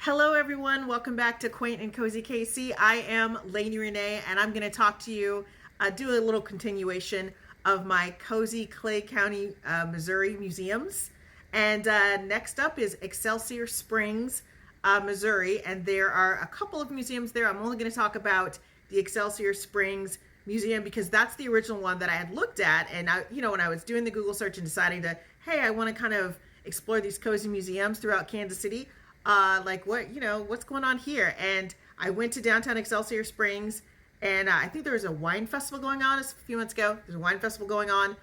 Hello everyone, welcome back to Quaint and Cozy KC. I am Lainey Renee and I'm going to talk to you, do a little continuation of my cozy Clay County, Missouri museums. And next up is Excelsior Springs, Missouri, and there are a couple of museums there. I'm only going to talk about the Excelsior Springs Museum because that's the original one that I had looked at. And when I was doing the Google search and deciding to, hey, I want to kind of explore these cozy museums throughout Kansas City, what's going on here? And I went to downtown Excelsior Springs, and I think there was a wine festival going on a few months ago. There's a wine festival going on.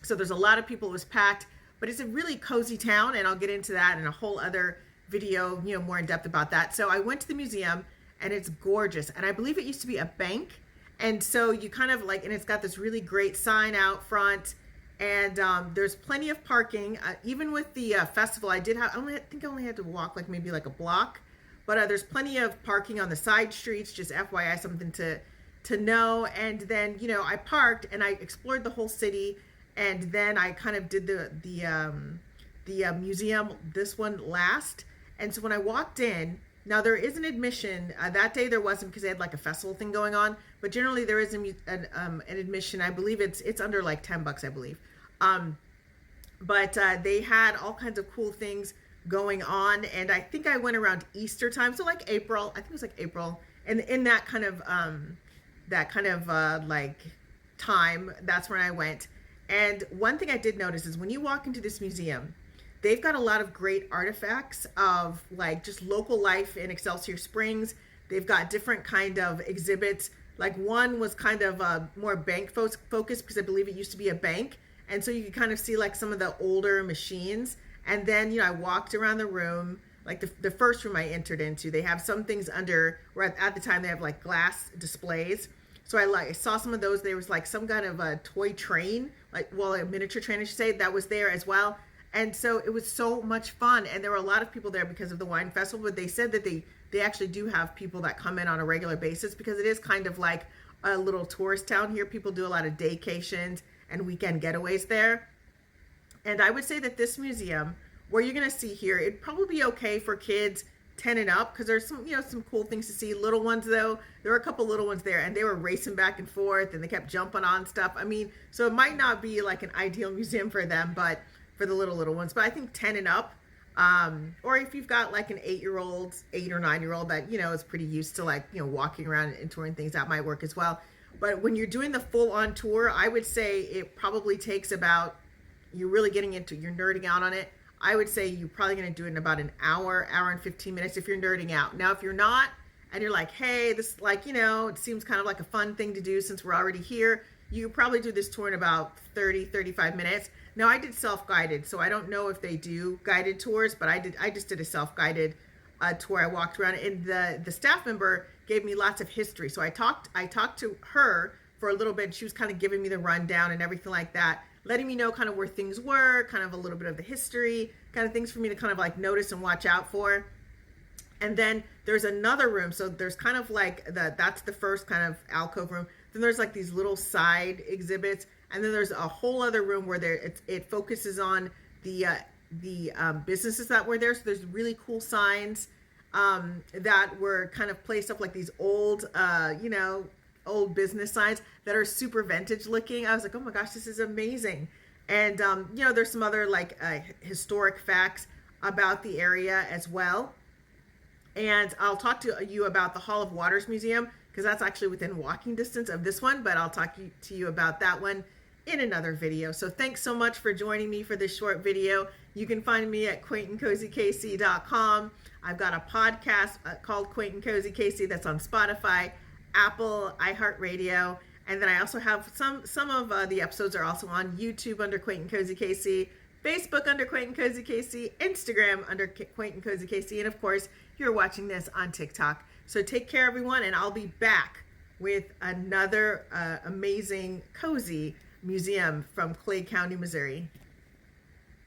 So there's a lot of people. It was packed, but it's a really cozy town, and I'll get into that in a whole other video, more in depth about that. So I went to the museum, and it's gorgeous. And I believe it used to be a bank. And so you kind of and it's got this really great sign out front. And there's plenty of parking. Even with the festival, I think I only had to walk maybe a block. But there's plenty of parking on the side streets, just FYI, something to know. And then, I parked and I explored the whole city. And then I kind of did the museum, this one last. And so when I walked in, now there is an admission. That day there wasn't because they had a festival thing going on. But generally there is an admission. I believe it's under $10, I believe. But they had all kinds of cool things going on, and I think I went around Easter time, so April. I think it was April, and in that kind of time, that's when I went. And one thing I did notice is when you walk into this museum, they've got a lot of great artifacts of just local life in Excelsior Springs. They've got different kind of exhibits. One was kind of more bank focused because I believe it used to be a bank. And so you could kind of see some of the older machines. And then, I walked around the room, the first room I entered into, they have some things under, where at the time they have glass displays. So I saw some of those. There was some kind of a toy train, a miniature train, I should say, that was there as well. And so it was so much fun. And there were a lot of people there because of the wine festival, but they said that they actually do have people that come in on a regular basis because it is kind of like a little tourist town here. People do a lot of daycations and weekend getaways there. And I would say that this museum, where you're going to see here, it'd probably be okay for kids 10 and up because there's some cool things to see. Little ones, though, there were a couple little ones there and they were racing back and forth and they kept jumping on stuff. So it might not be an ideal museum for them, but for the little ones. But I think 10 and up, or if you've got an 8 or 9-year-old that, is pretty used to walking around and touring things, that might work as well. But when you're doing the full-on tour, I would say it probably takes about, you're really getting into, you're nerding out on it. I would say you're probably going to do it in about an hour and 15 minutes if you're nerding out. Now, if you're not, and you're hey, this it seems kind of like a fun thing to do since we're already here, you probably do this tour in about 35 minutes. Now, I did self-guided, so I don't know if they do guided tours, but I just did a self-guided tour. I walked around, and the staff member gave me lots of history. So I talked to her for a little bit, and she was kind of giving me the rundown and everything like that, letting me know kind of where things were, kind of a little bit of the history, kind of things for me to kind of notice and watch out for. And then there's another room. So there's kind of that's the first kind of alcove room. Then there's these little side exhibits. And then there's a whole other room where it focuses on the businesses that were there. So there's really cool signs that were kind of placed up these old, old business signs that are super vintage looking. I was oh my gosh, this is amazing. And, there's some other historic facts about the area as well. And I'll talk to you about the Hall of Waters Museum because that's actually within walking distance of this one, but I'll talk to you about that one in another video. So thanks so much for joining me for this short video. You can find me at quaintandcozykc.com. I've got a podcast called Quaint and Cozy KC that's on Spotify, Apple, iHeartRadio, and then I also have some of the episodes are also on YouTube under Quaint and Cozy KC, Facebook under Quaint and Cozy KC, Instagram under Quaint and Cozy KC, and of course, you're watching this on TikTok. So take care, everyone, and I'll be back with another amazing cozy museum from Clay County, Missouri.